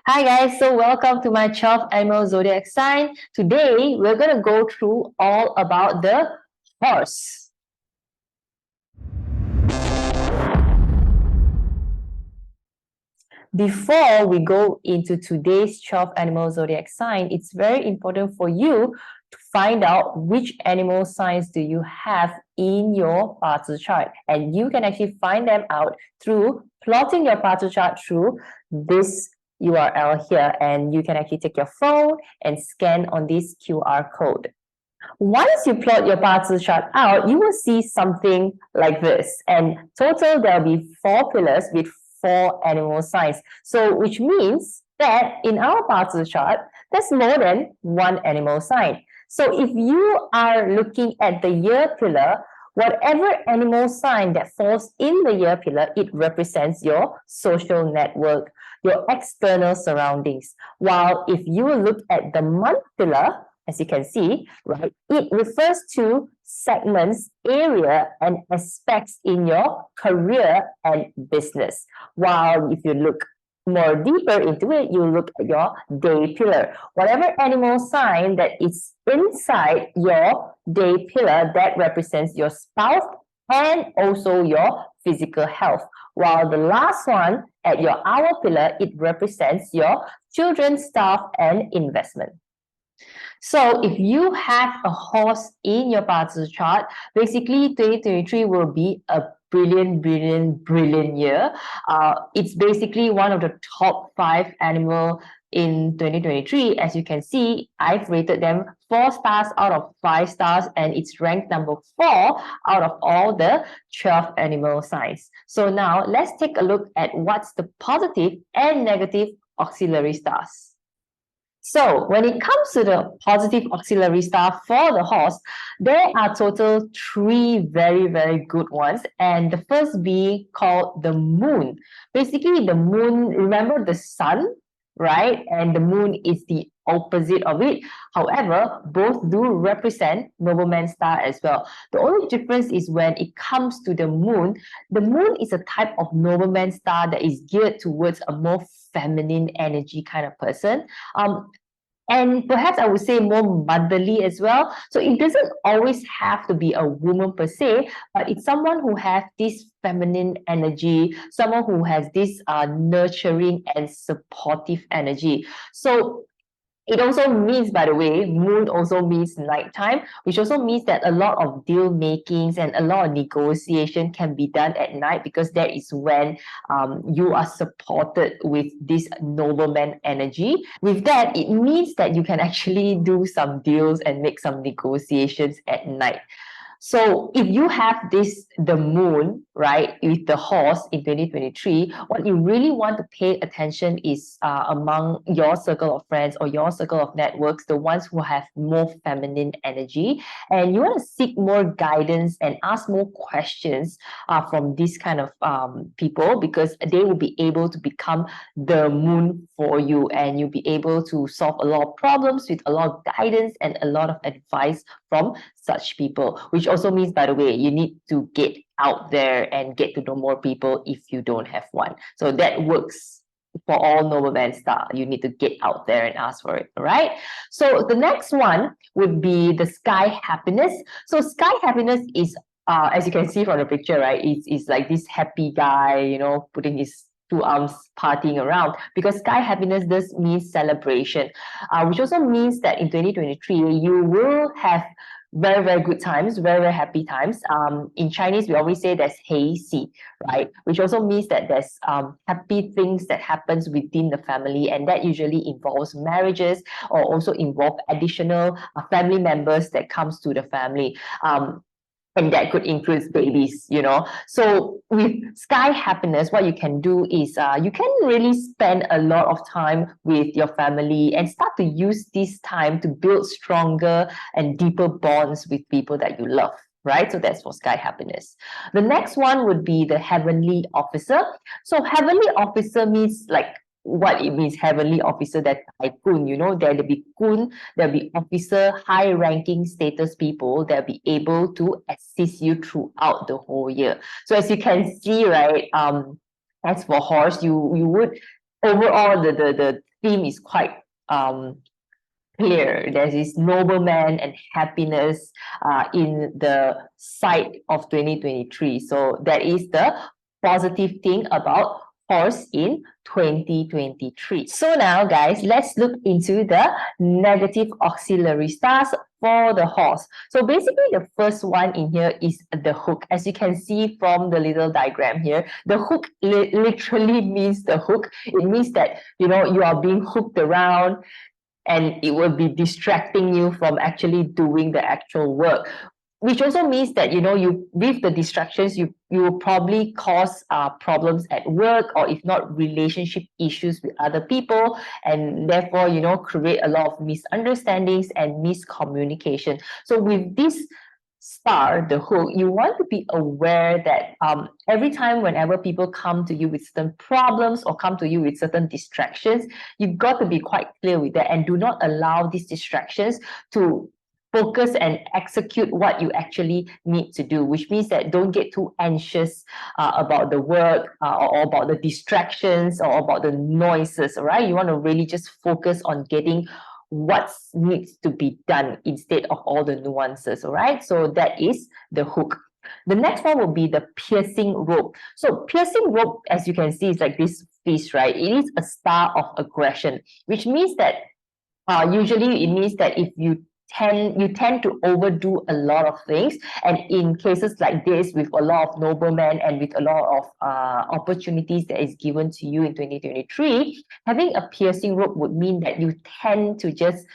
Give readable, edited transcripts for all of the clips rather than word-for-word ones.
Hi guys, so welcome to my 12 animal zodiac sign. Today we're going to go through all about the horse. Before we go into today's 12 animal zodiac sign, it's very important for you to find out which animal signs do you have in your BaZi chart. And you can actually find them out through plotting your BaZi chart through this URL here. And you can actually take your phone and scan on this QR code. Once you plot your BaZi chart out, you will see something like this. And total, there'll be 4 pillars with 4 animal signs. So, which means that in our BaZi chart, there's more than 1 animal sign. So, if you are looking at the year pillar, whatever animal sign that falls in the year pillar, it represents your social network, your external surroundings. While if you look at the month pillar, as you can see, right, it refers to segments, area, and aspects in your career and business. While if you look more deeper into it, you look at your day pillar. Whatever animal sign that is inside your day pillar, that represents your spouse and also your physical health. While the last one at your hour pillar, it represents your children, staff, and investment. So if you have a horse in your BaZi chart, basically 2023 will be a brilliant year. It's basically one of the top 5 animal in 2023. As you can see, I've rated them 4 stars out of 5 stars, and it's ranked number 4 out of all the 12 animal signs. So now let's take a look at what's the positive and negative auxiliary stars. So when it comes to the positive auxiliary star for the horse, there are total 3 very good ones. And the first being called the moon. Basically, the moon, remember the sun, right? And the moon is the opposite of it. However, both do represent nobleman star as well. The only difference is when it comes to the moon is a type of nobleman star that is geared towards a more feminine energy kind of person. And perhaps I would say more motherly as well. So it doesn't always have to be a woman per se, but it's someone who has this feminine energy, someone who has this nurturing and supportive energy. So it also means, by the way, moon also means nighttime, which also means that a lot of deal makings and a lot of negotiation can be done at night, because that is when you are supported with this nobleman energy. With that, it means that you can actually do some deals and make some negotiations at night. So if you have the moon, right, with the horse in 2023, what you really want to pay attention is among your circle of friends or your circle of networks, the ones who have more feminine energy. And you want to seek more guidance and ask more questions from these kind of people, because they will be able to become the moon for you, and you'll be able to solve a lot of problems with a lot of guidance and a lot of advice from such people, which also means, by the way, you need to get out there and get to know more people if you don't have one. So that works for all nobleman star. You need to get out there and ask for it, right? So the next one would be the sky happiness. So sky happiness is, as you can see from the picture, right, it's like this happy guy, you know, putting his 2 arms partying around, because sky happiness does mean celebration, which also means that in 2023 you will have very good times, very happy times. In Chinese, we always say there's 黑喜, right? Which also means that there's happy things that happens within the family, and that usually involves marriages or also involve additional family members that comes to the family. And that could include babies, you know. So with sky happiness, what you can do is you can really spend a lot of time with your family and start to use this time to build stronger and deeper bonds with people that you love, right? So that's for sky happiness. The next one would be the heavenly officer. So heavenly officer means like what it means, heavenly officer, that tycoon, you know, there'll be kun, there'll be officer, high ranking status people that'll be able to assist you throughout the whole year. So as you can see, right, as for horse, you would overall, the theme is quite clear. There's this nobleman and happiness in the side of 2023. So that is the positive thing about horse in 2023. So now, guys, let's look into the negative auxiliary stars for the horse. So basically, the first one in here is the hook. As you can see from the little diagram here, the hook literally means the hook. It means that, you are being hooked around, and it will be distracting you from actually doing the actual work, which also means that you with the distractions you will probably cause problems at work, or if not relationship issues with other people, and therefore create a lot of misunderstandings and miscommunication. So with this star, the hook, you want to be aware that every time whenever people come to you with certain problems or come to you with certain distractions, you've got to be quite clear with that and do not allow these distractions to focus and execute what you actually need to do, which means that don't get too anxious about the work or about the distractions or about the noises, all right? You want to really just focus on getting what needs to be done instead of all the nuances, all right? So that is the hook. The next one will be the piercing rope. So piercing rope, as you can see, is like this fish, right? It is a star of aggression, which means that usually it means that if you tend to overdo a lot of things, and in cases like this, with a lot of noblemen and with a lot of opportunities that is given to you in 2023, having a piercing rope would mean that you tend to just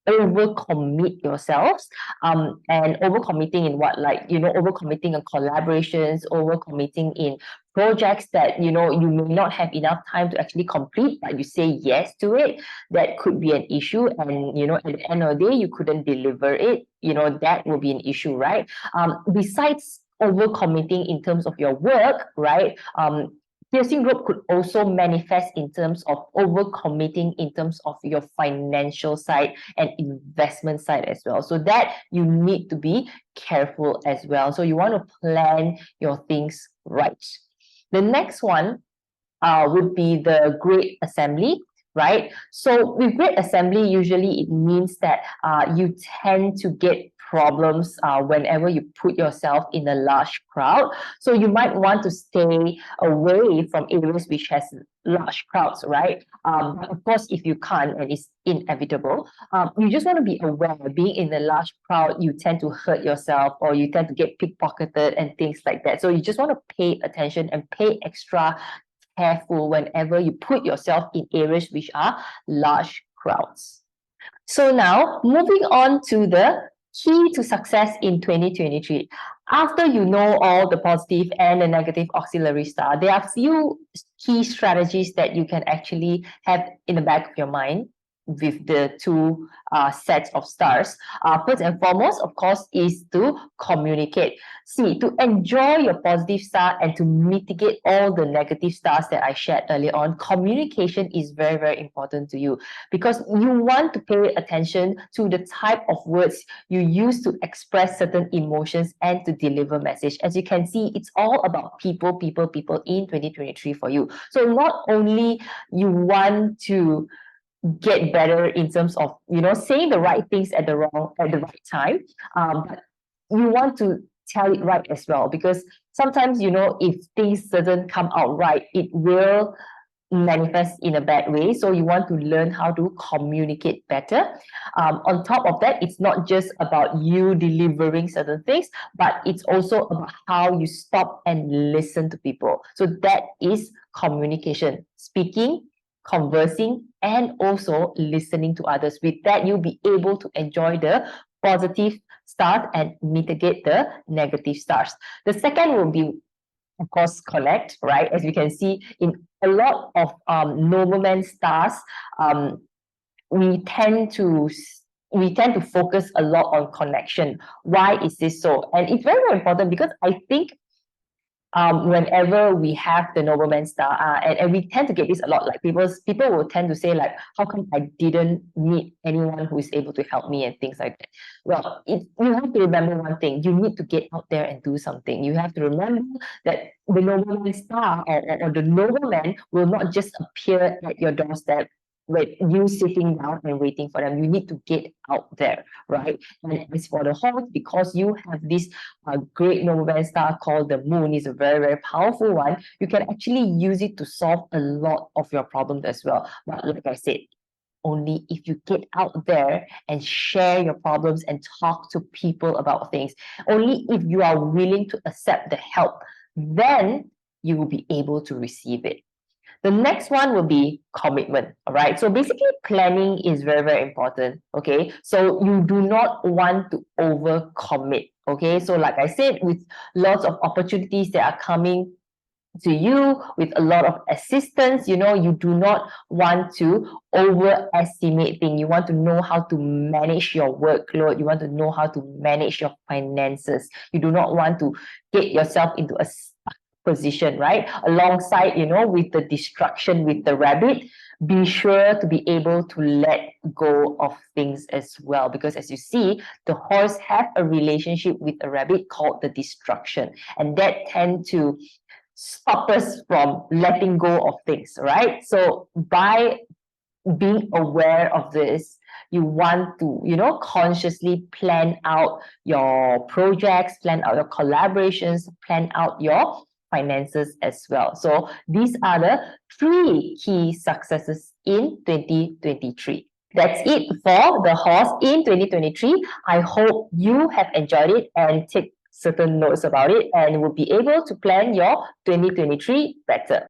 overcommit yourselves, and overcommitting in what, like overcommitting in collaborations, overcommitting in projects that you may not have enough time to actually complete, but you say yes to it. That could be an issue, and at the end of the day you couldn't deliver it. That will be an issue, right? Besides overcommitting in terms of your work, right? Piercing rope could also manifest in terms of overcommitting in terms of your financial side and investment side as well. So that you need to be careful as well. So you want to plan your things right. The next one would be the great assembly, right? So with great assembly, usually it means that you tend to get problems whenever you put yourself in a large crowd. So you might want to stay away from areas which has large crowds, right? But of course, if you can't, and it's inevitable, you just want to be aware, being in a large crowd, you tend to hurt yourself, or you tend to get pickpocketed and things like that. So you just want to pay attention and pay extra careful whenever you put yourself in areas which are large crowds. So now, moving on to the key to success in 2023. After you know all the positive and the negative auxiliary star, there are a few key strategies that you can actually have in the back of your mind with the two sets of stars. First and foremost, of course, is to communicate. See, to enjoy your positive star and to mitigate all the negative stars that I shared earlier on, communication is very, very important to you, because you want to pay attention to the type of words you use to express certain emotions and to deliver message. As you can see, it's all about people in 2023 for you. So not only you want to get better in terms of saying the right things at the right time, but you want to tell it right as well, because sometimes if things doesn't come out right, it will manifest in a bad way. So you want to learn how to communicate better. On top of that, it's not just about you delivering certain things, but it's also about how you stop and listen to people. So that is communication, speaking, conversing, and also listening to others. With that, you'll be able to enjoy the positive stars and mitigate the negative stars. The second will be, of course, connect, right? As you can see in a lot of nobleman stars, we tend to focus a lot on connection. Why is this so? And it's very, very important, because I think whenever we have the nobleman star, and we tend to get this a lot, like people will tend to say like, how come I didn't meet anyone who is able to help me and things like that. Well, you have to remember one thing: you need to get out there and do something. You have to remember that the nobleman star or the nobleman will not just appear at your doorstep with you sitting down and waiting for them. You need to get out there, right? And as for the horse, because you have this great nobleman star called the moon, is a very, very powerful one, you can actually use it to solve a lot of your problems as well. But like I said, only if you get out there and share your problems and talk to people about things. Only if you are willing to accept the help, then you will be able to receive it. The next one will be commitment. All right. So basically, planning is very, very important. Okay. So you do not want to overcommit. Okay. So, like I said, with lots of opportunities that are coming to you, with a lot of assistance, you do not want to overestimate things. You want to know how to manage your workload. You want to know how to manage your finances. You do not want to get yourself into a position, right? Alongside, with the destruction with the rabbit, be sure to be able to let go of things as well. Because as you see, the horse have a relationship with a rabbit called the destruction. And that tend to stop us from letting go of things, right? So by being aware of this, you want to, consciously plan out your projects, plan out your collaborations, plan out your finances as well. So these are the 3 key successes in 2023. That's it for the horse in 2023. I hope you have enjoyed it and take certain notes about it and will be able to plan your 2023 better.